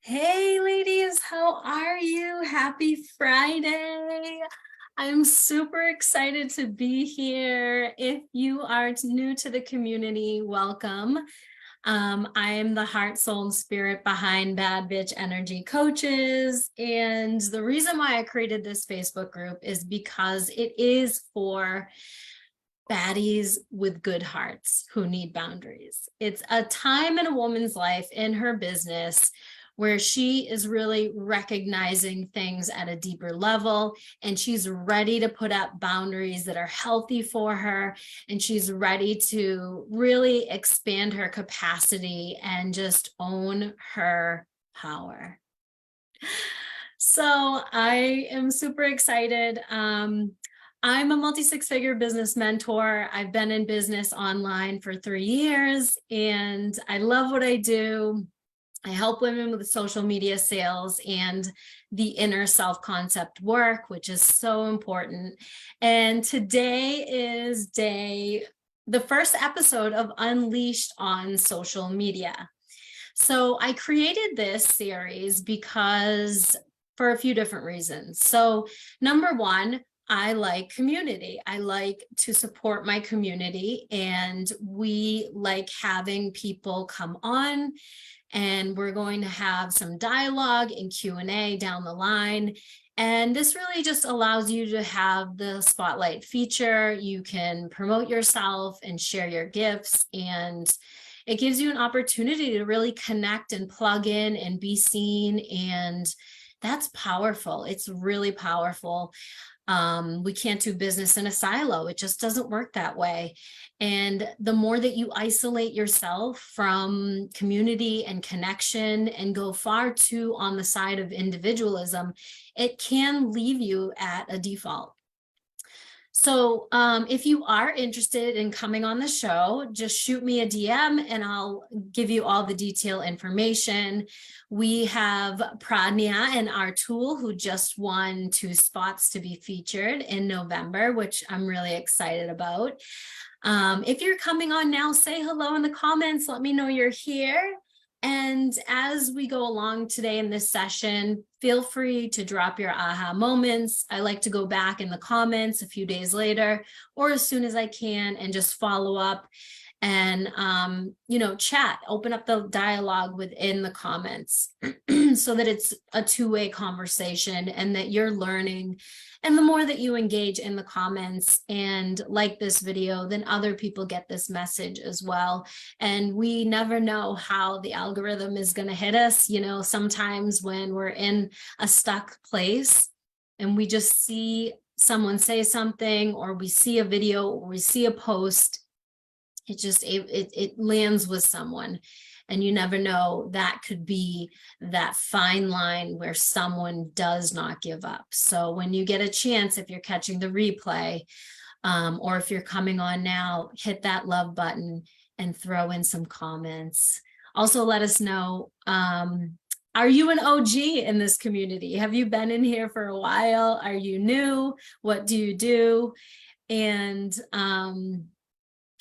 Hey ladies, how are you? Happy Friday. I'm super excited to be here. If you are new to the community, welcome. I am the heart, soul, and spirit behind Bad Bitch Energy Coaches. And the reason why I created this Facebook group is because it is for baddies with good hearts who need boundaries. It's a time in a woman's life in her business where she is really recognizing things at a deeper level, and she's ready to put up boundaries that are healthy for her, and she's ready to really expand her capacity and just own her power. So I am super excited. I'm a multi-six-figure business mentor. I've been in business online for 3 years, and I love what I do. I help women with social media sales and the inner self-concept work, which is so important. And today is the first episode of Unleashed on Social Media. So I created this series because for a few different reasons. So number one, I like community. I like to support my community, and we like having people come on, and we're going to have some dialogue and Q&A down the line. And this really just allows you to have the spotlight feature. You can promote yourself and share your gifts, and it gives you an opportunity to really connect and plug in and be seen. And that's powerful. It's really powerful. We can't do business in a silo. It just doesn't work that way. And the more that you isolate yourself from community and connection and go far too on the side of individualism, it can leave you at a default. So if you are interested in coming on the show, just shoot me a DM and I'll give you all the detailed information. We have Pradnya and Artul, who just won 2 spots to be featured in November, which I'm really excited about. If you're coming on now, say hello in the comments. Let me know you're here. And as we go along today in this session, feel free to drop your aha moments. I like to go back in the comments a few days later or as soon as I can and just follow up and, chat, open up the dialogue within the comments so that it's a two-way conversation and that you're learning. And the more that you engage in the comments and like this video, then other people get this message as well. And we never know how the algorithm is going to hit us. Sometimes when we're in a stuck place and we just see someone say something, or we see a video, or we see a post, it lands with someone, and you never know, that could be that fine line where someone does not give up. So when you get a chance, if you're catching the replay, or if you're coming on now, hit that love button and throw in some comments. Also, let us know, are you an OG in this community? Have you been in here for a while? Are you new? What do you do? And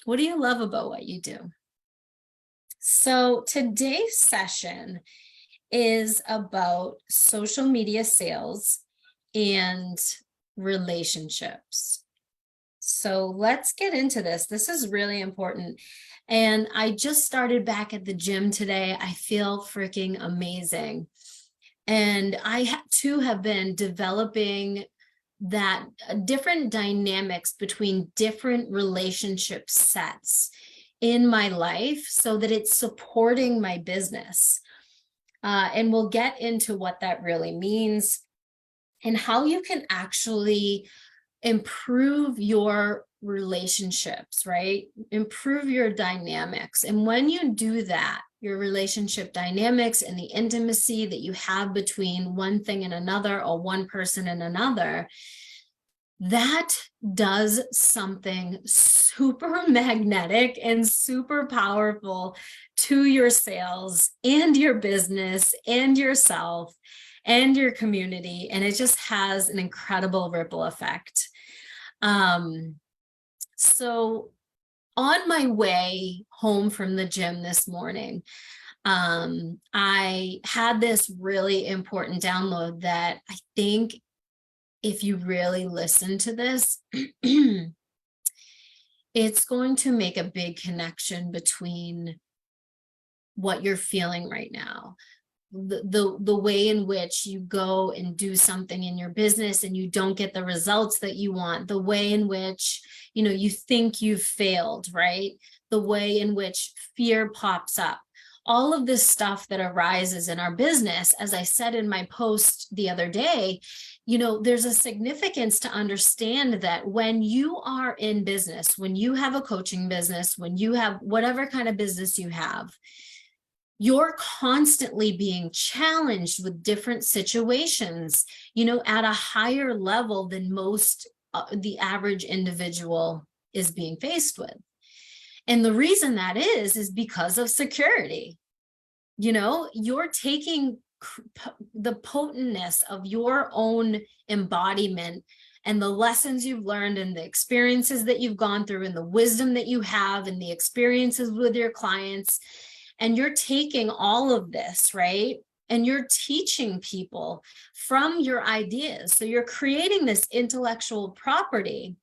what do you love about what you do? So today's session is about social media sales and relationships. So let's get into this. This is really important. And I just started back at the gym today. I feel freaking amazing. And I too have been developing that different dynamics between different relationship sets in my life so that it's supporting my business. And we'll get into what that really means and how you can actually improve your relationships, right? Improve your dynamics. And when you do that, your relationship dynamics and the intimacy that you have between one thing and another, or one person and another, that does something super magnetic and super powerful to your sales and your business and yourself and your community. And it just has an incredible ripple effect. So on my way home from the gym this morning, I had this really important download that I think if you really listen to this, it's going to make a big connection between what you're feeling right now, the way in which you go and do something in your business and you don't get the results that you want, the way in which, you know, you think you've failed, right? The way in which fear pops up. All of this stuff that arises in our business, as I said in my post the other day, you know, there's a significance to understand that when you are in business, when you have a coaching business, when you have whatever kind of business you have, you're constantly being challenged with different situations, you know, at a higher level than most the average individual is being faced with. And the reason that is because of security. You know, you're taking the potentness of your own embodiment and the lessons you've learned and the experiences that you've gone through and the wisdom that you have and the experiences with your clients. And you're taking all of this, right? And you're teaching people from your ideas. So you're creating this intellectual property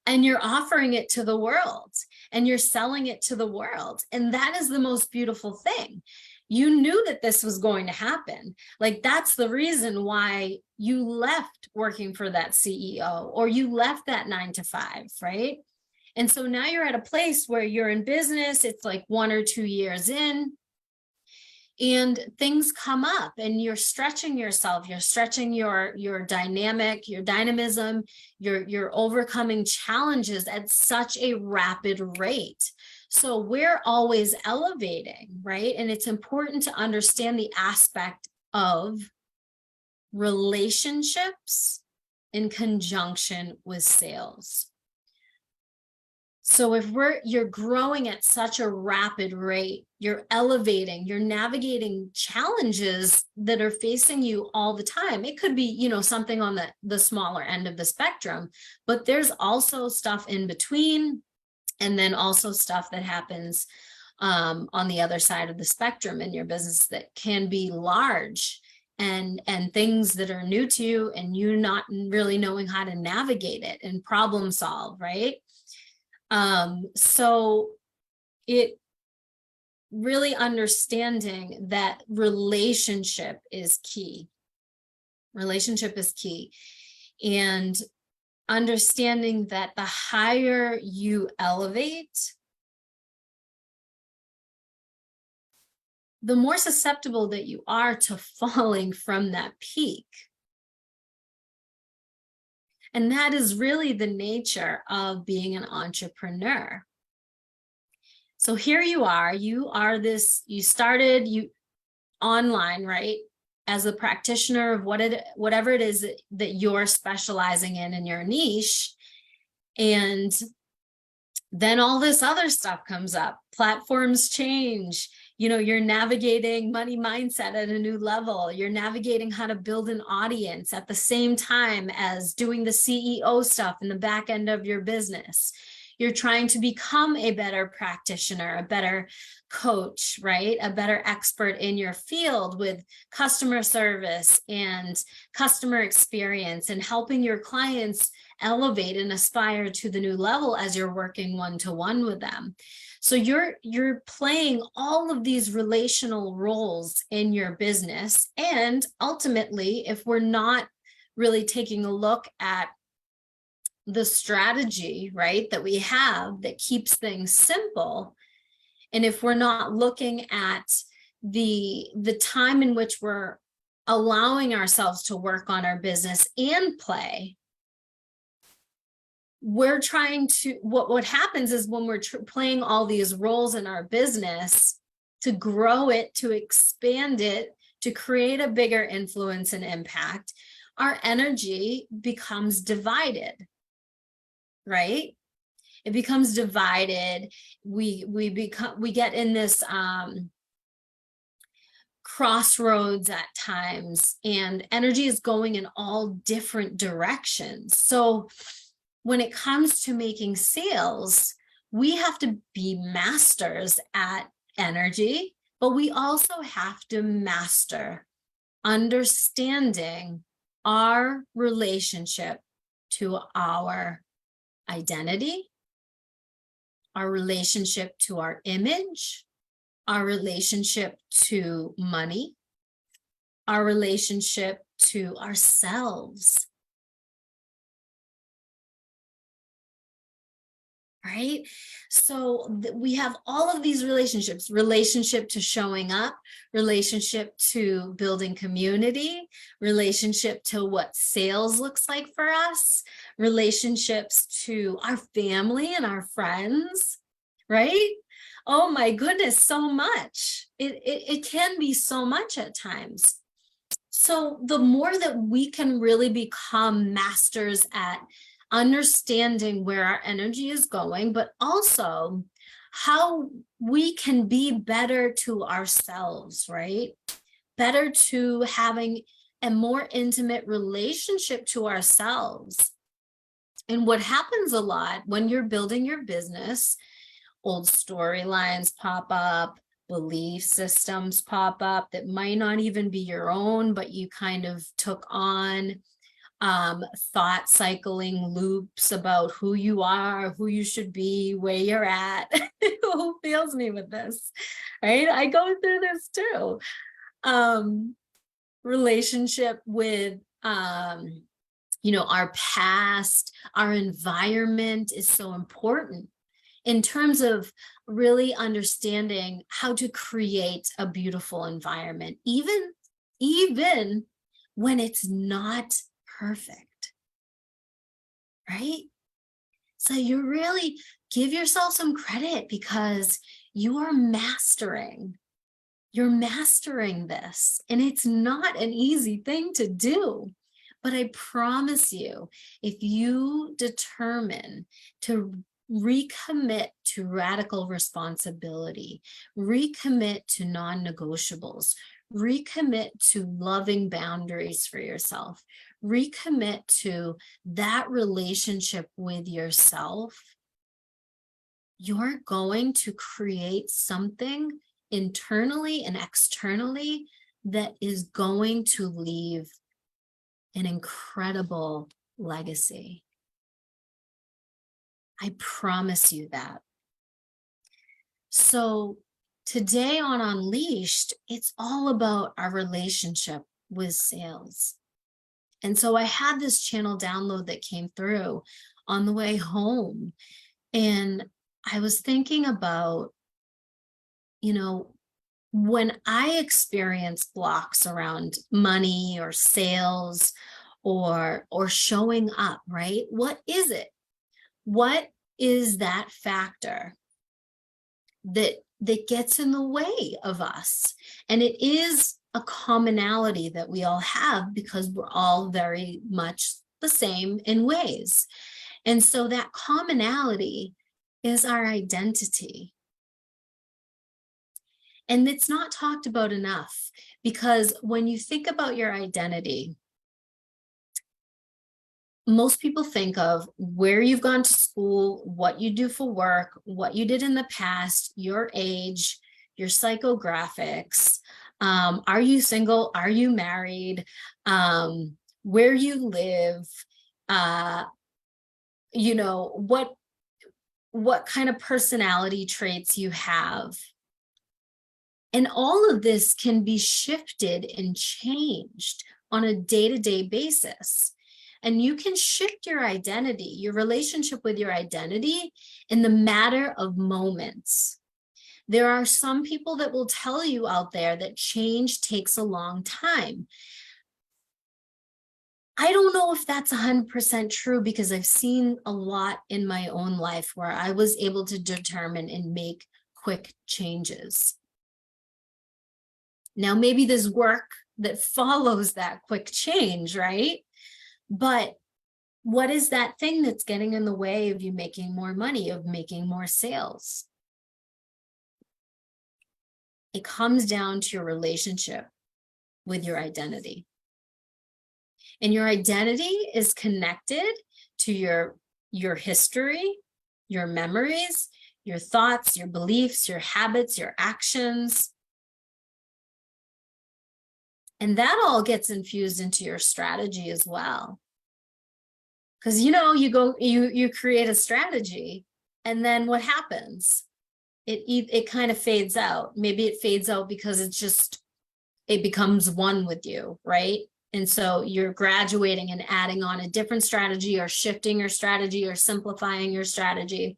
and you're offering it to the world and you're selling it to the world. And that is the most beautiful thing. You knew that this was going to happen. Like, that's the reason why you left working for that CEO or you left that 9 to 5, right? And so now you're at a place where you're in business, it's like 1 or 2 years in, and things come up and you're stretching yourself, you're stretching your dynamism, you're overcoming challenges at such a rapid rate. So we're always elevating, right? And it's important to understand the aspect of relationships in conjunction with sales. So if you're growing at such a rapid rate, you're elevating, you're navigating challenges that are facing you all the time. It could be, you know, something on the smaller end of the spectrum, but there's also stuff in between, and then also stuff that happens on the other side of the spectrum in your business that can be large and things that are new to you and you not really knowing how to navigate it and problem solve, right? So it really understanding that relationship is key. Relationship is key. And understanding that the higher you elevate, the more susceptible that you are to falling from that peak. And that is really the nature of being an entrepreneur. So here you started online, right? As a practitioner of whatever it is that you're specializing in your niche. And then all this other stuff comes up. Platforms change. You know, you're navigating money mindset at a new level. You're navigating how to build an audience at the same time as doing the CEO stuff in the back end of your business. You're trying to become a better practitioner, a better coach, right? A better expert in your field with customer service and customer experience and helping your clients elevate and aspire to the new level as you're working one-to-one with them. So you're playing all of these relational roles in your business. And ultimately, if we're not really taking a look at the strategy, right, that we have that keeps things simple, and if we're not looking at the time in which we're allowing ourselves to work on our business and play, we're trying to, what happens is when we're playing all these roles in our business to grow it, to expand it, to create a bigger influence and impact, our energy becomes divided, right? It becomes divided. We get in this crossroads at times, and energy is going in all different directions. So when it comes to making sales, we have to be masters at energy, But we also have to master understanding our relationship to our identity, our relationship to our image, our relationship to money, our relationship to ourselves, right? So we have all of these relationships, relationship to showing up, relationship to building community, relationship to what sales looks like for us, relationships to our family and our friends, right? Oh my goodness, so much. It can be so much at times. So the more that we can really become masters at understanding where our energy is going, but also how we can be better to ourselves, right? Better to having a more intimate relationship to ourselves. And what happens a lot when you're building your business, old storylines pop up, belief systems pop up that might not even be your own, but you kind of took on, thought cycling loops about who you are, who you should be, where you're at. Who feels me with this, right? I go through this too. Relationship with, our past, our environment is so important in terms of really understanding how to create a beautiful environment, even when it's not perfect, right? So you really give yourself some credit because you're mastering this, and it's not an easy thing to do. But I promise you, if you determine to recommit to radical responsibility, recommit to non-negotiables, recommit to loving boundaries for yourself, recommit to that relationship with yourself, you're going to create something internally and externally that is going to leave an incredible legacy. I promise you that. So today on Unleashed, it's all about our relationship with sales. And so I had this channel download that came through on the way home. And I was thinking about, when I experience blocks around money or sales or showing up, right? What is it? What is that factor that gets in the way of us? And it is a commonality that we all have because we're all very much the same in ways. And so that commonality is our identity. And it's not talked about enough, because when you think about your identity, most people think of where you've gone to school, what you do for work, what you did in the past, your age, your psychographics. Are you single? Are you married? Where you live? What kind of personality traits you have. And all of this can be shifted and changed on a day-to-day basis. And you can shift your identity, your relationship with your identity, in the matter of moments. There are some people that will tell you out there that change takes a long time. I don't know if that's 100% true, because I've seen a lot in my own life where I was able to determine and make quick changes. Now, maybe there's work that follows that quick change, right? But what is that thing that's getting in the way of you making more money, of making more sales? It comes down to your relationship with your identity. And your identity is connected to your history, your memories, your thoughts, your beliefs, your habits, your actions. And that all gets infused into your strategy as well. Because, you know, you create a strategy, and then what happens? It kind of fades out. Maybe it fades out because it becomes one with you, right? And so you're graduating and adding on a different strategy, or shifting your strategy, or simplifying your strategy.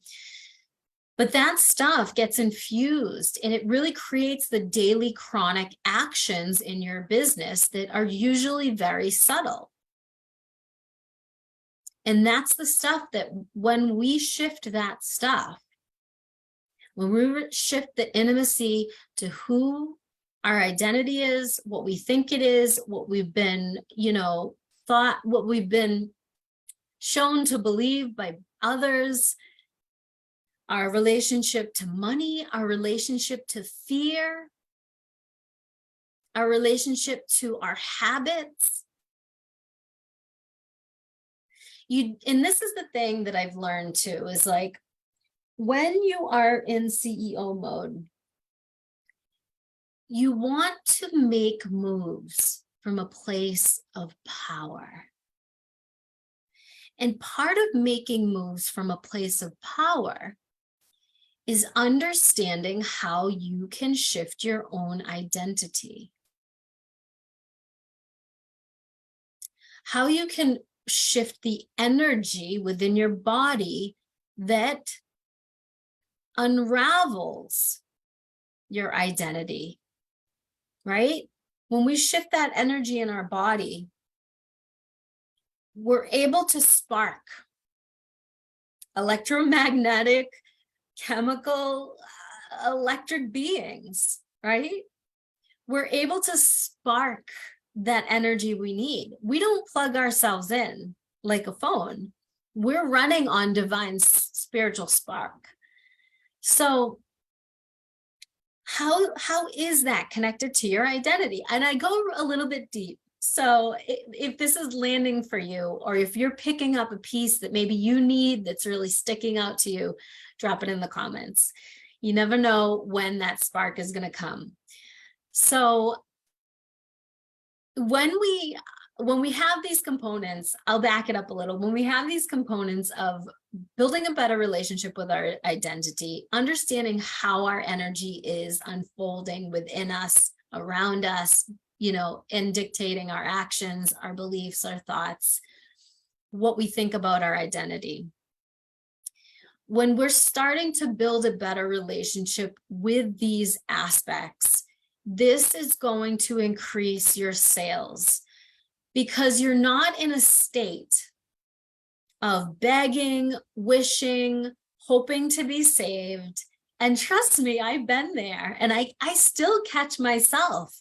But that stuff gets infused, and it really creates the daily chronic actions in your business that are usually very subtle. And that's the stuff that when we shift that stuff, when we shift the intimacy to who our identity is, what we think it is, what we've been, what we've been shown to believe by others, our relationship to money, our relationship to fear, our relationship to our habits. And this is the thing that I've learned too, is like, when you are in CEO mode, you want to make moves from a place of power. And part of making moves from a place of power is understanding how you can shift your own identity. How you can shift the energy within your body that unravels your identity, right? When we shift that energy in our body, we're able to spark electromagnetic, chemical, electric beings, right? We're able to spark that energy we need. We don't plug ourselves in like a phone. We're running on divine spiritual spark. So how is that connected to your identity? And I go a little bit deep. So if this is landing for you, or if you're picking up a piece that maybe you need that's really sticking out to you, drop it in the comments. You never know when that spark is going to come. So when we have these components, I'll back it up a little. When we have these components of building a better relationship with our identity, understanding how our energy is unfolding within us, around us, and dictating our actions, our beliefs, our thoughts, what we think about our identity. When we're starting to build a better relationship with these aspects, this is going to increase your sales, because you're not in a state of begging, wishing, hoping to be saved. And trust me, I've been there, and I still catch myself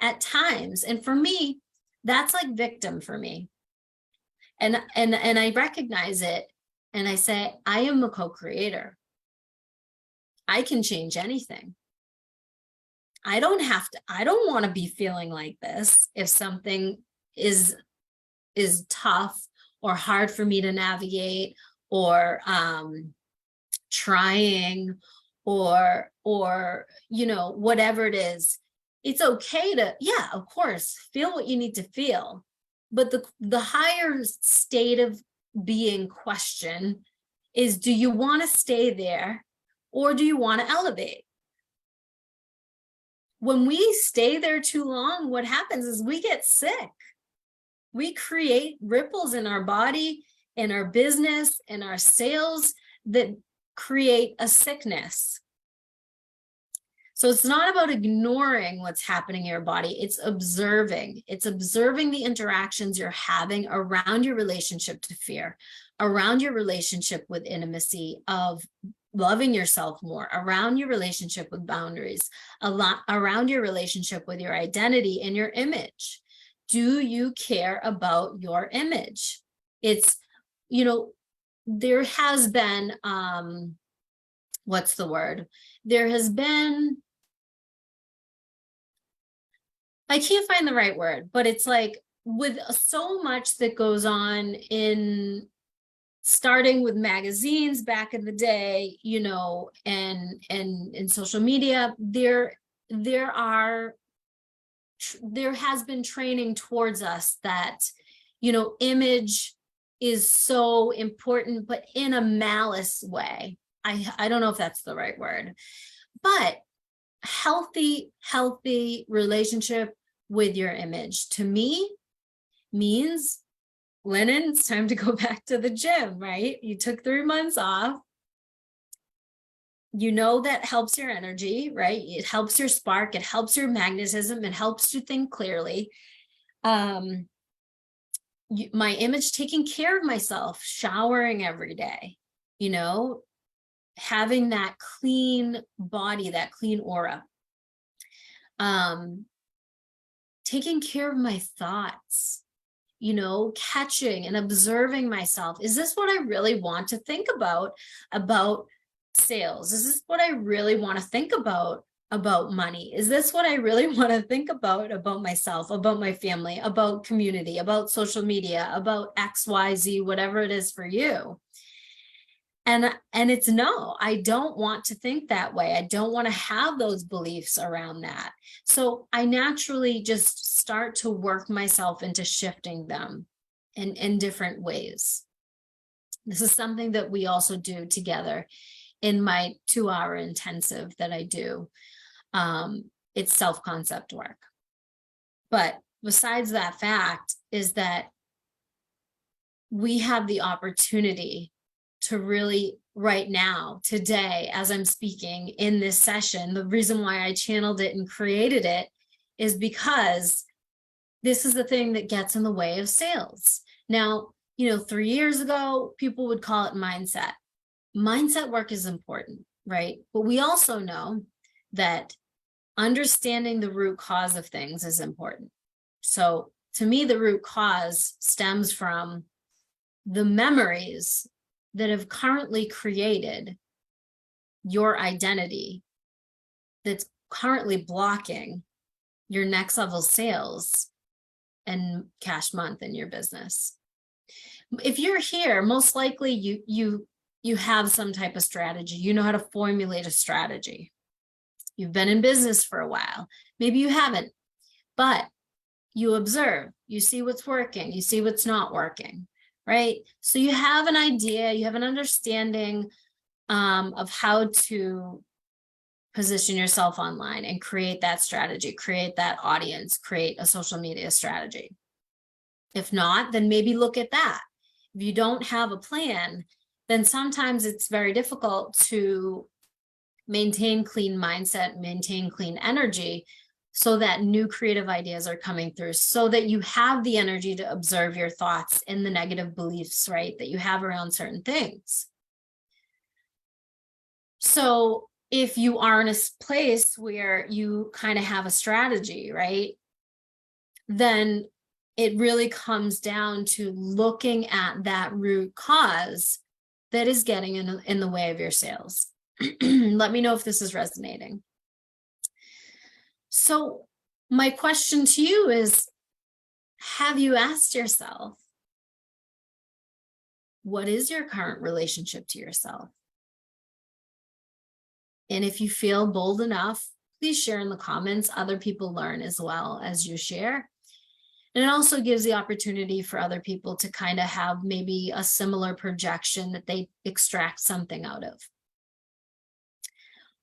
at times. And for me, that's like victim for me. And I recognize it, and I say, I am a co-creator. I can change anything. I don't want to be feeling like this if something is tough or hard for me to navigate, or trying, or whatever it is. It's okay to, yeah, of course, feel what you need to feel, but the higher state of being question is, do you want to stay there, or do you want to elevate? When we stay there too long, what happens is we get sick. We create ripples in our body, in our business, in our sales, that create a sickness. So it's not about ignoring what's happening in your body. It's observing. It's observing the interactions you're having around your relationship to fear, around your relationship with intimacy, of loving yourself more, around your relationship with boundaries, around your relationship with your identity and your image. Do you care about your image? It's, there has been, what's the word? There has been, I can't find the right word, but it's like, with so much that goes on in, starting with magazines back in the day, and in social media, there are there has been training towards us that, image is so important, but in a malice way. I don't know if that's the right word, but healthy relationship with your image to me means, Linan, it's time to go back to the gym, right? You took 3 months off. That helps your energy, right? It helps your spark, it helps your magnetism, it helps you think clearly. My image, taking care of myself, showering every day, having that clean body, that clean aura. Taking care of my thoughts, catching and observing myself. Is this what I really want to think about sales? Is this what I really want to think about money? Is this what I really want to think about myself, about my family, about community, about social media, about XYZ, whatever it is for you? And it's no, I don't want to think that way. I don't want to have those beliefs around that. So I naturally just start to work myself into shifting them in different ways. This is something that we also do together in my 2-hour intensive that I do. It's self-concept work. But besides that fact is that we have the opportunity to really, right now, today, as I'm speaking in this session, the reason why I channeled it and created it is because this is the thing that gets in the way of sales. Now, 3 years ago, people would call it mindset. Mindset work is important, right? But we also know that understanding the root cause of things is important. So to me, the root cause stems from the memories that have currently created your identity that's currently blocking your next level sales and cash month in your business. If you're here, most likely you have some type of strategy. You know how to formulate a strategy. You've been in business for a while. Maybe you haven't, but you observe, you see what's working, you see what's not working. Right? So you have an idea, you have an understanding of how to position yourself online and create that strategy, create that audience, create a social media strategy. If not, then maybe look at that. If you don't have a plan, then sometimes it's very difficult to maintain clean mindset, maintain clean energy, so that new creative ideas are coming through, so that you have the energy to observe your thoughts and the negative beliefs, right, that you have around certain things. So if you are in a place where you kind of have a strategy, right, then it really comes down to looking at that root cause that is getting in the way of your sales. Let me know if this is resonating. So my question to you is, have you asked yourself, what is your current relationship to yourself? And if you feel bold enough, please share in the comments. Other people learn as well as you share. And it also gives the opportunity for other people to kind of have maybe a similar projection that they extract something out of.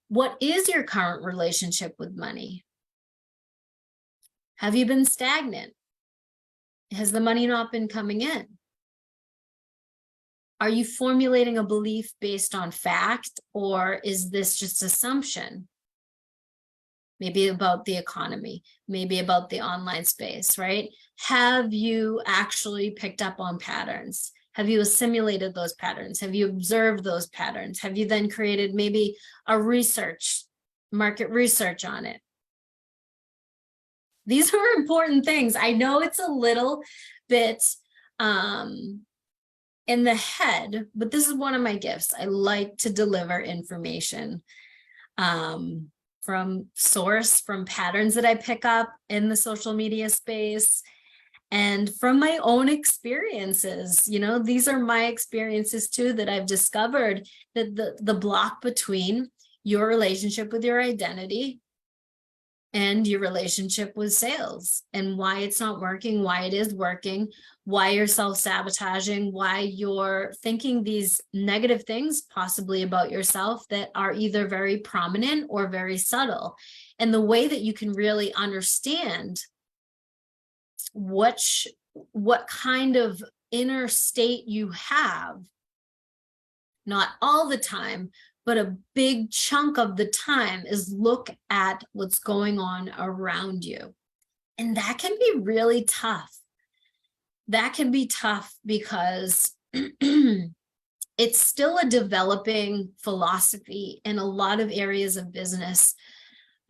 What is your current relationship with money? Have you been stagnant? Has the money not been coming in? Are you formulating a belief based on fact, or is this just assumption? Maybe about the economy, maybe about the online space, right? Have you actually picked up on patterns? Have you assimilated those patterns? Have you observed those patterns? Have you then created maybe a market research on it? These are important things. I know it's a little bit in the head, but this is one of my gifts. I like to deliver information from source, from patterns that I pick up in the social media space, and from my own experiences. These are my experiences too, that I've discovered that the block between your relationship with your identity and your relationship with sales and why it's not working, why it is working, why you're self-sabotaging, why you're thinking these negative things possibly about yourself that are either very prominent or very subtle. And the way that you can really understand what kind of inner state you have, not all the time, but a big chunk of the time, is look at what's going on around you. And that can be really tough. That can be tough because it's still a developing philosophy in a lot of areas of business,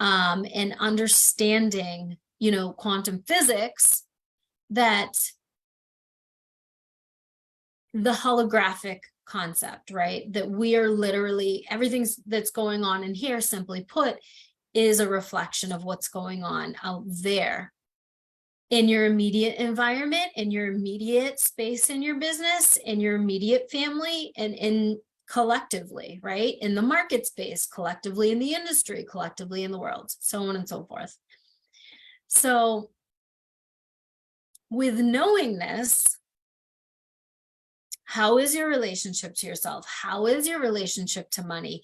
and understanding, quantum physics, that the holographic concept, right? That we are literally, everything that's going on in here, simply put, is a reflection of what's going on out there in your immediate environment, in your immediate space, in your business, in your immediate family, and in collectively, right? In the market space, collectively in the industry, collectively in the world, so on and so forth. So with knowing this, how is your relationship to yourself? How is your relationship to money?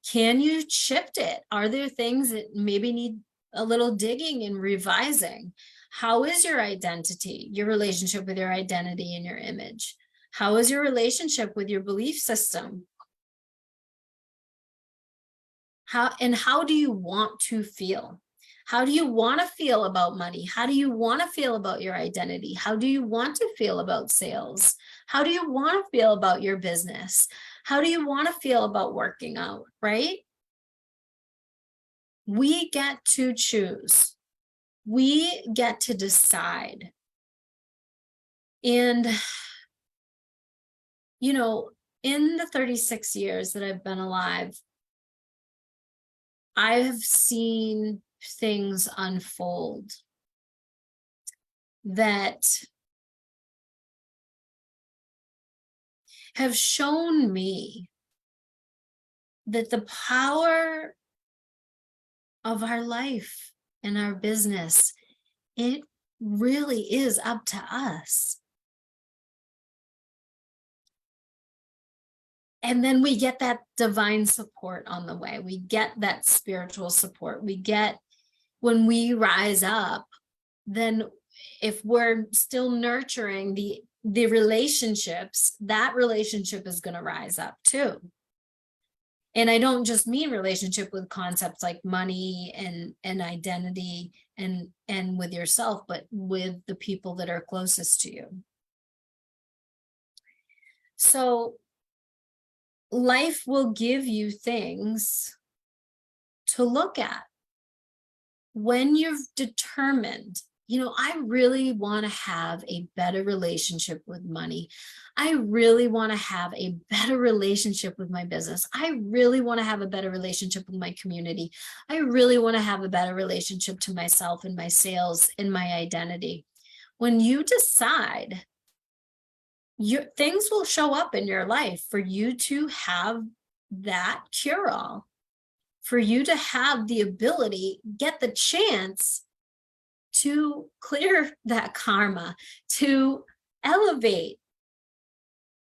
Can you shift it? Are there things that maybe need a little digging and revising? How is your identity, your relationship with your identity and your image? How is your relationship with your belief system? How do you want to feel? How do you want to feel about money? How do you want to feel about your identity? How do you want to feel about sales? How do you want to feel about your business? How do you want to feel about working out, right? We get to choose. We get to decide. And, in the 36 years that I've been alive, I have seen things unfold that have shown me that the power of our life and our business, it really is up to us. And then we get that divine support on the way. We get that spiritual support. We get, when we rise up, then if we're still nurturing the relationships, that relationship is going to rise up too. And I don't just mean relationship with concepts like money and identity and with yourself, but with the people that are closest to you. So life will give you things to look at when you've determined, I really want to have a better relationship with money. I really want to have a better relationship with my business. I really want to have a better relationship with my community. I really want to have a better relationship to myself and my sales and my identity. When you decide, things will show up in your life for you to have that cure-all, for you to have the ability, get the chance to clear that karma, to elevate,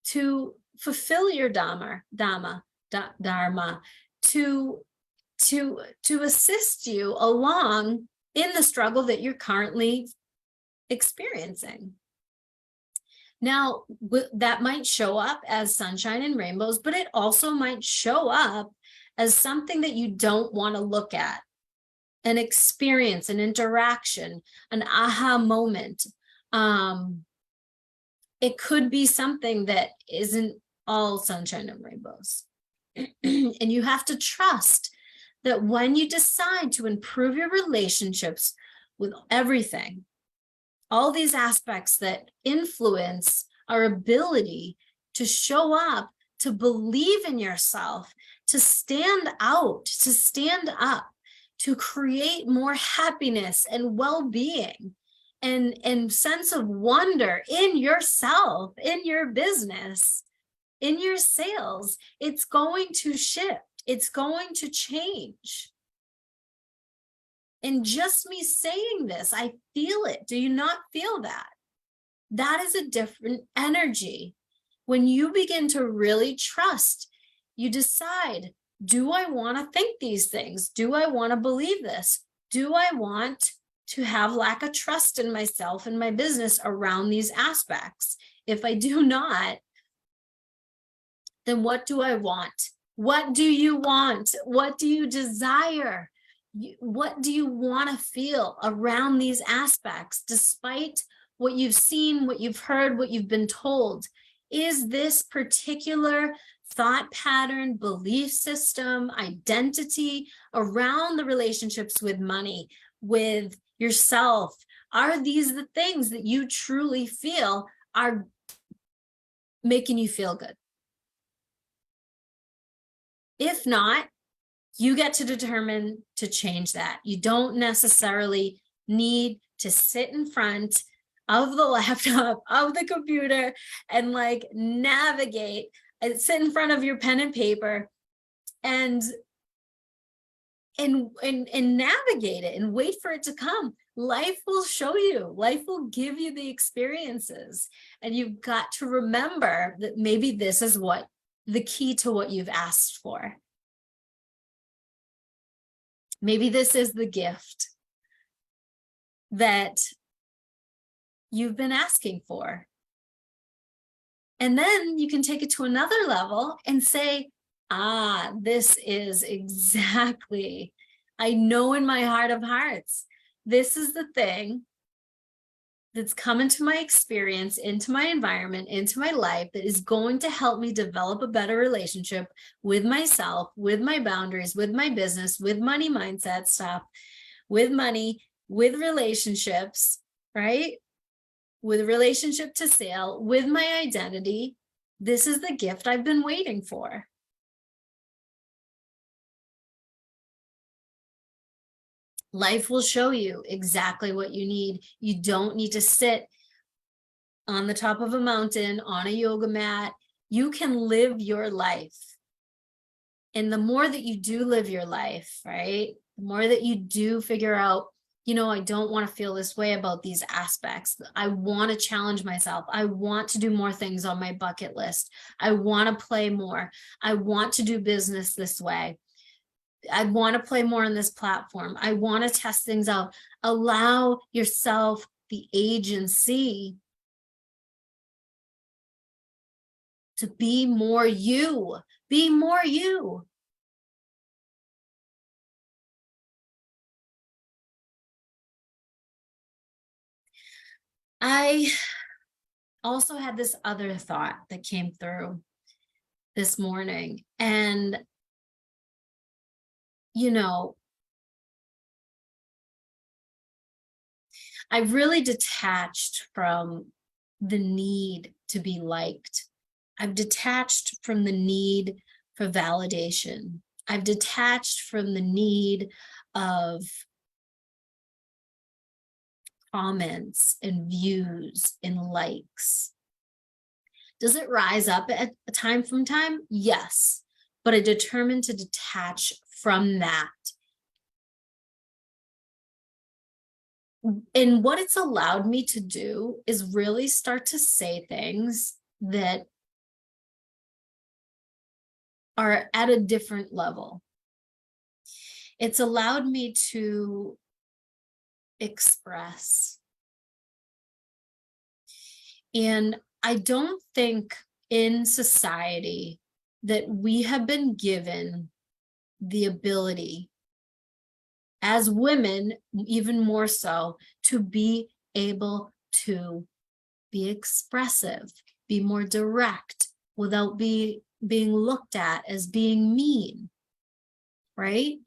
to fulfill your dharma, to assist you along in the struggle that you're currently experiencing. Now, that might show up as sunshine and rainbows, but it also might show up as something that you don't want to look at, an experience, an interaction, an aha moment. It could be something that isn't all sunshine and rainbows. And you have to trust that when you decide to improve your relationships with everything, all these aspects that influence our ability to show up, to believe in yourself, to stand out, to stand up, to create more happiness and well-being and sense of wonder in yourself, in your business, in your sales, it's going to shift. It's going to change. And just me saying this, I feel it. Do you not feel that? That is a different energy. When you begin to really trust, you decide, do I want to think these things? Do I want to believe this? Do I want to have lack of trust in myself and my business around these aspects? If I do not, then what do I want? What do you want? What do you desire? What do you want to feel around these aspects, despite what you've seen, what you've heard, what you've been told? Is this particular thought pattern, belief system, identity around the relationships with money, with yourself, are these the things that you truly feel are making you feel good? If not, you get to determine to change that. You don't necessarily need to sit in front of the laptop, of the computer, and like navigate and sit in front of your pen and paper and navigate it and wait for it to come. Life will show you, life will give you the experiences. And you've got to remember that maybe this is what the key to what you've asked for. Maybe this is the gift that you've been asking for. And then you can take it to another level and say, this is exactly, I know in my heart of hearts, this is the thing that's come into my experience, into my environment, into my life that is going to help me develop a better relationship with myself, with my boundaries, with my business, with money mindset stuff, with money, with relationships, right? With relationship to sale, with my identity. This is the gift I've been waiting for. Life will show you exactly what you need. You don't need to sit on the top of a mountain, on a yoga mat. You can live your life. And the more that you do live your life, right? The more that you do figure out, I don't want to feel this way about these aspects. I want to challenge myself. I want to do more things on my bucket list. I want to play more. I want to do business this way. I want to play more on this platform. I want to test things out. Allow yourself the agency to be more you. Be more you. I also had this other thought that came through this morning. And, I really detached from the need to be liked. I've detached from the need for validation. I've detached from the need of comments and views and likes. Does it rise up at a time from time? Yes, but I determined to detach from that. And what it's allowed me to do is really start to say things that are at a different level. It's allowed me to express. And I don't think in society that we have been given the ability, as women, even more so, to be able to be expressive, be more direct without being looked at as being mean, right?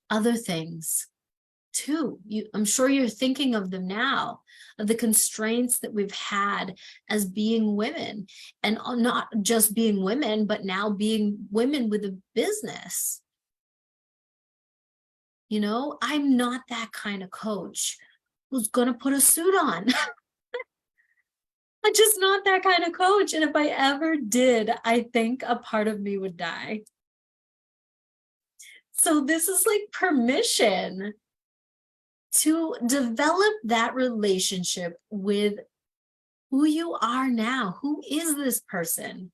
Other things too. I'm sure you're thinking of them now, of the constraints that we've had as being women, and not just being women, but now being women with a business. I'm not that kind of coach who's going to put a suit on. I'm just not that kind of coach. And if I ever did, I think a part of me would die. So this is like permission to develop that relationship with who you are now. Who is this person?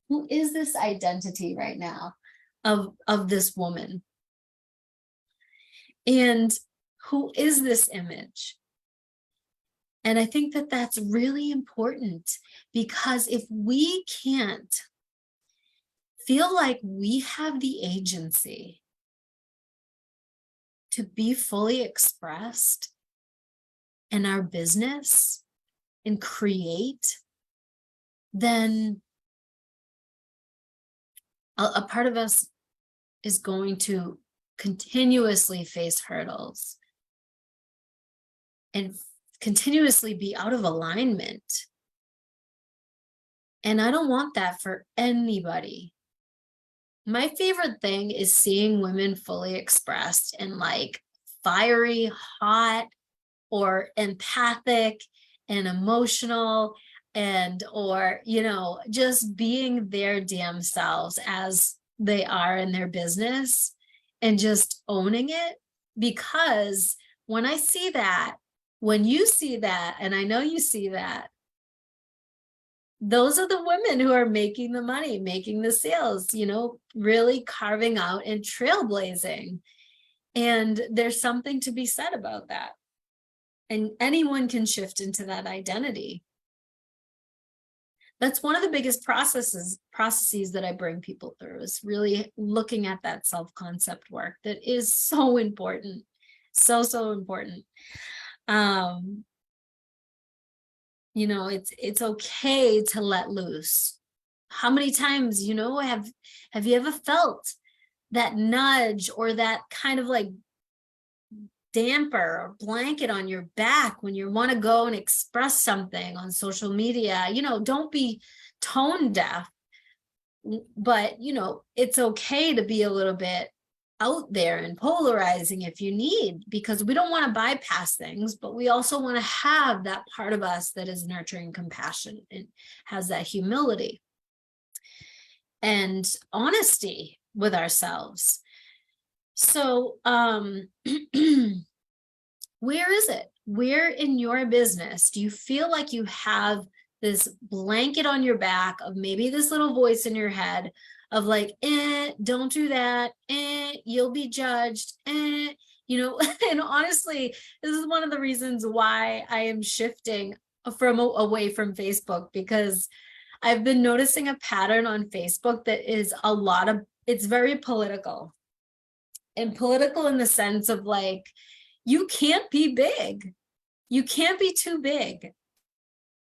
Who is this identity right now of this woman? And who is this image? And I think that that's really important, because if we can't feel like we have the agency to be fully expressed in our business and create, then a part of us is going to continuously face hurdles and continuously be out of alignment. And I don't want that for anybody. My favorite thing is seeing women fully expressed and like fiery, hot, or empathic and emotional, and or just being their damn selves as they are in their business and just owning it. Because when I see that, when you see that, and I know you see that, those are the women who are making the money, making the sales, really carving out and trailblazing. And there's something to be said about that. And anyone can shift into that identity. That's one of the biggest processes that I bring people through, is really looking at that self-concept work that is so important. So important. It's okay to let loose. How many times, have you ever felt that nudge or that kind of like damper or blanket on your back when you want to go and express something on social media? Don't be tone deaf, but it's okay to be a little bit out there and polarizing if you need, because we don't want to bypass things, but we also want to have that part of us that is nurturing compassion and has that humility and honesty with ourselves. So where is it? Where in your business do you feel like you have this blanket on your back of maybe this little voice in your head of like, don't do that, you'll be judged, and honestly, this is one of the reasons why I am shifting away from Facebook, because I've been noticing a pattern on Facebook that is it's very political, and political in the sense of like, you can't be big. You can't be too big.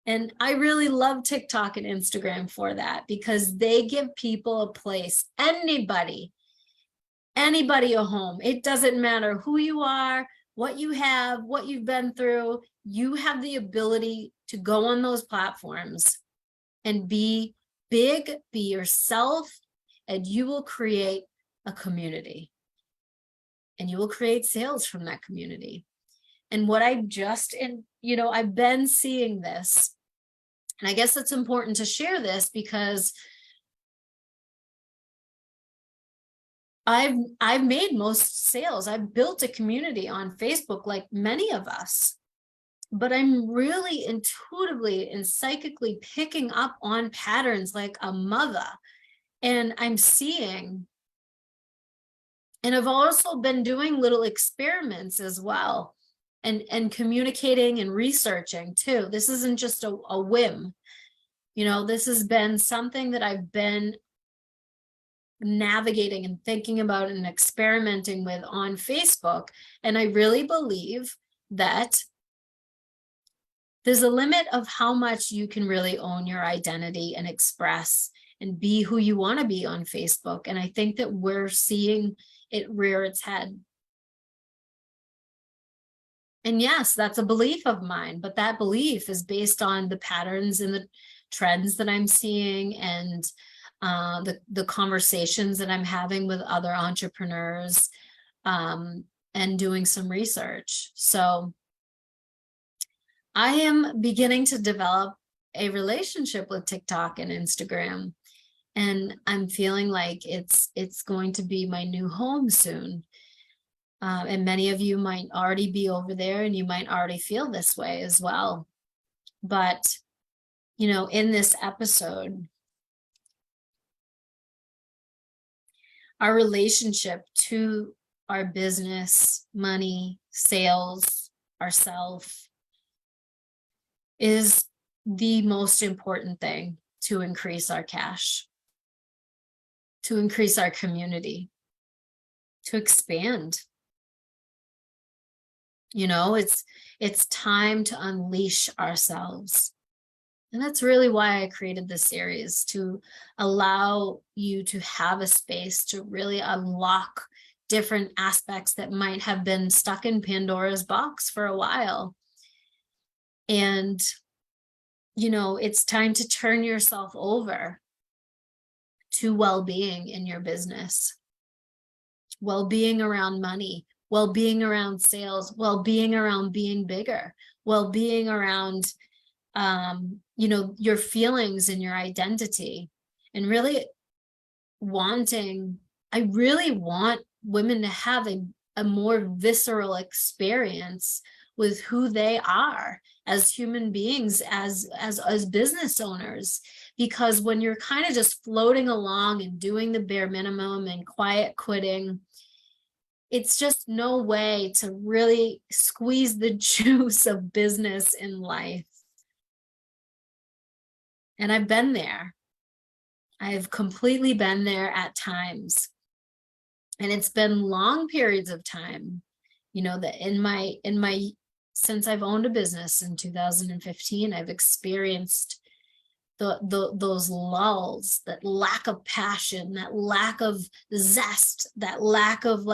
And I really love TikTok and Instagram for that, because they give people a place, anybody a home. It doesn't matter who you are, what you have, what you've been through. You have the ability to go on those platforms and be big, be yourself, and you will create a community. And you will create sales from that community. And what I've been seeing this, and I guess it's important to share this because I've made most sales. I've built a community on Facebook like many of us, but I'm really intuitively and psychically picking up on patterns like a mother. And I'm seeing, and I've also been doing little experiments as well, and communicating and researching too. This isn't just a whim. This has been something that I've been navigating and thinking about and experimenting with on Facebook. And I really believe that there's a limit of how much you can really own your identity and express and be who you want to be on Facebook. And I think that we're seeing it rear its head. And yes, that's a belief of mine, but that belief is based on the patterns and the trends that I'm seeing, and the conversations that I'm having with other entrepreneurs, and doing some research. So I am beginning to develop a relationship with TikTok and Instagram. And I'm feeling like it's going to be my new home soon. And many of you might already be over there, and you might already feel this way as well. But, in this episode, our relationship to our business, money, sales, ourself is the most important thing to increase our cash, to increase our community, to expand. It's time to unleash ourselves. And that's really why I created this series, to allow you to have a space to really unlock different aspects that might have been stuck in Pandora's box for a while. And, it's time to turn yourself over to well-being in your business, well-being around money, well-being around sales, well-being around being bigger, well-being around your feelings and your identity, and really I really want women to have a more visceral experience with who they are as human beings, as business owners. Because when you're kind of just floating along and doing the bare minimum and quiet quitting, it's just no way to really squeeze the juice of business in life. And I've been there. I've completely been there at times. And it's been long periods of time, that since I've owned a business in 2015, I've experienced those lulls, that lack of passion, that lack of zest, that lack of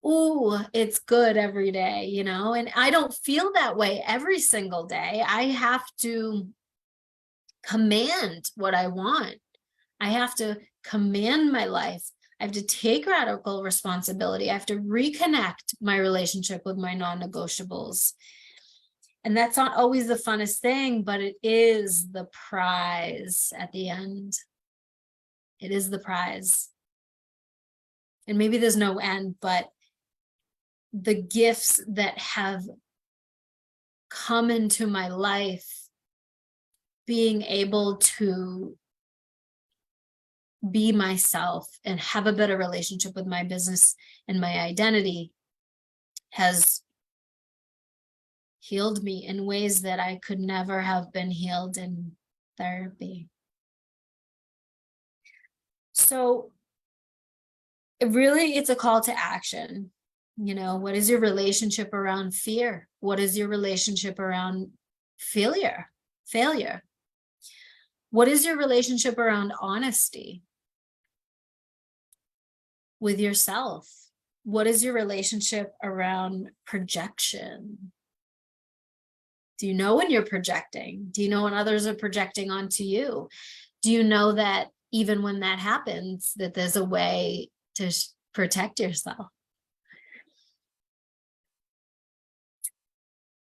ooh, it's good every day, and I don't feel that way every single day. I have to command what I want. I have to command my life. I have to take radical responsibility. I have to reconnect my relationship with my non-negotiables. And that's not always the funnest thing, but it is the prize at the end. It is the prize. And maybe there's no end, but the gifts that have come into my life, being able to be myself and have a better relationship with my business and my identity, has healed me in ways that I could never have been healed in therapy. So it's a call to action. What is your relationship around fear? What is your relationship around failure? What is your relationship around honesty with yourself? What is your relationship around projection? Do you know when you're projecting? Do you know when others are projecting onto you? Do you know that even when that happens, that there's a way to protect yourself?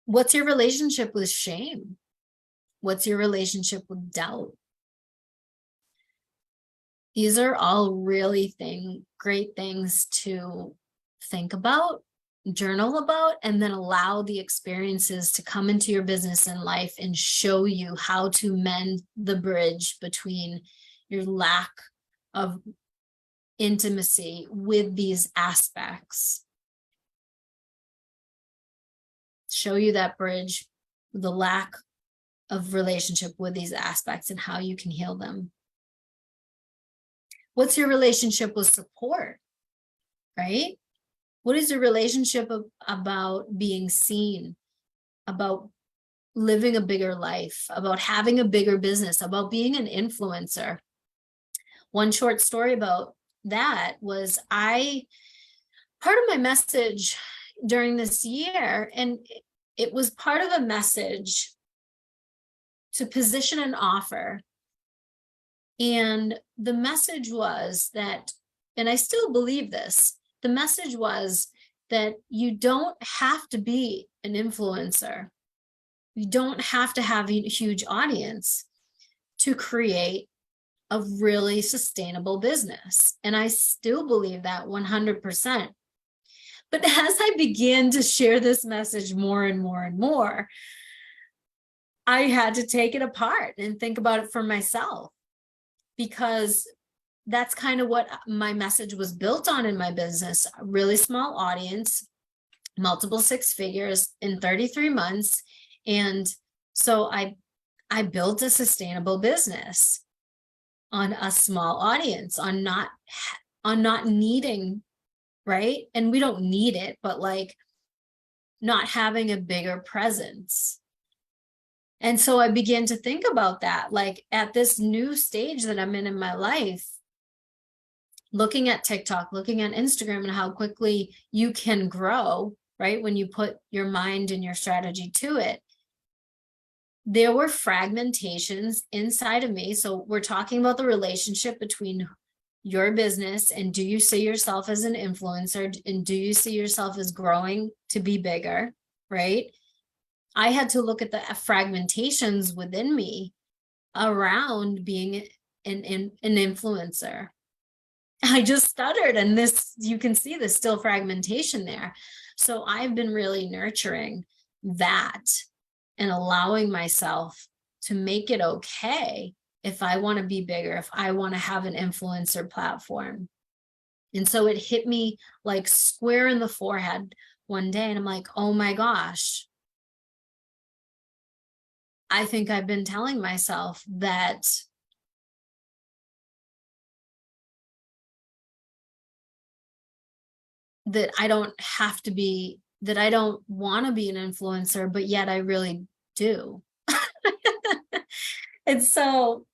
What's your relationship with shame? What's your relationship with doubt? These are all really great things to think about, journal about, and then allow the experiences to come into your business and life and show you how to mend the bridge between your lack of intimacy with these aspects. Show you that bridge, the lack of relationship with these aspects, and how you can heal them. What's your relationship with support, right? What is your relationship about being seen, about living a bigger life, about having a bigger business, about being an influencer? One short story about that was part of my message during this year, and it was part of a message to position an offer. And the message was that, and I still believe this, the message was that you don't have to be an influencer. You don't have to have a huge audience to create a really sustainable business. And I still believe that 100%. But as I began to share this message more and more and more, I had to take it apart and think about it for myself, because that's kind of what my message was built on in my business. A really small audience, multiple six figures in 33 months. And so I built a sustainable business on a small audience, on not needing, right? And we don't need it, but like not having a bigger presence. And so I began to think about that, like at this new stage that I'm in my life, looking at TikTok, looking at Instagram, and how quickly you can grow, right? When you put your mind and your strategy to it. There were fragmentations inside of me. So we're talking about the relationship between your business and do you see yourself as an influencer, and do you see yourself as growing to be bigger, right? I had to look at the fragmentations within me around being an influencer. I just stuttered, and this, you can see there's still fragmentation there. So I've been really nurturing that and allowing myself to make it okay if I want to be bigger, if I want to have an influencer platform. And so it hit me like square in the forehead one day, and I'm like, oh my gosh, I think I've been telling myself that I don't have to be, that I don't want to be an influencer, but yet I really do. And so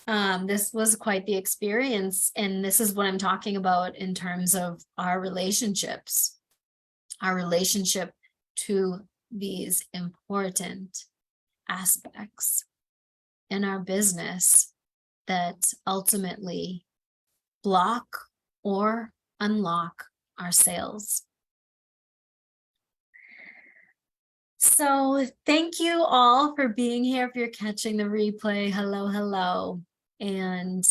this was quite the experience. And this is what I'm talking about in terms of our relationships, our relationship to these important aspects in our business that ultimately block or unlock our sales. So thank you all for being here. If you're catching the replay, hello. And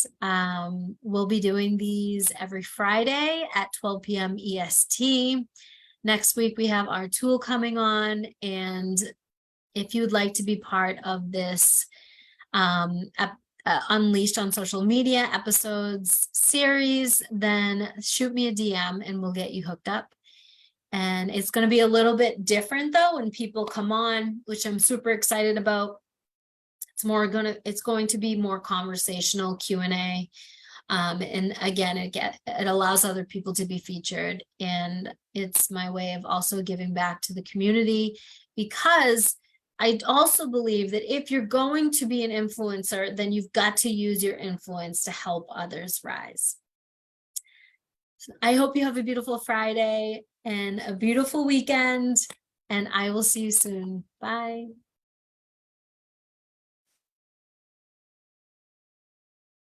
we'll be doing these every Friday at 12 p.m. EST. Next week, we have our tool coming on. And if you'd like to be part of this Unleashed on Social Media episodes series, then shoot me a DM and we'll get you hooked up. And it's going to be a little bit different though when people come on, which I'm super excited about. It's going to be more conversational Q&A. And again, it allows other people to be featured. And it's my way of also giving back to the community, because I also believe that if you're going to be an influencer, then you've got to use your influence to help others rise. I hope you have a beautiful Friday and a beautiful weekend, and I will see you soon. Bye.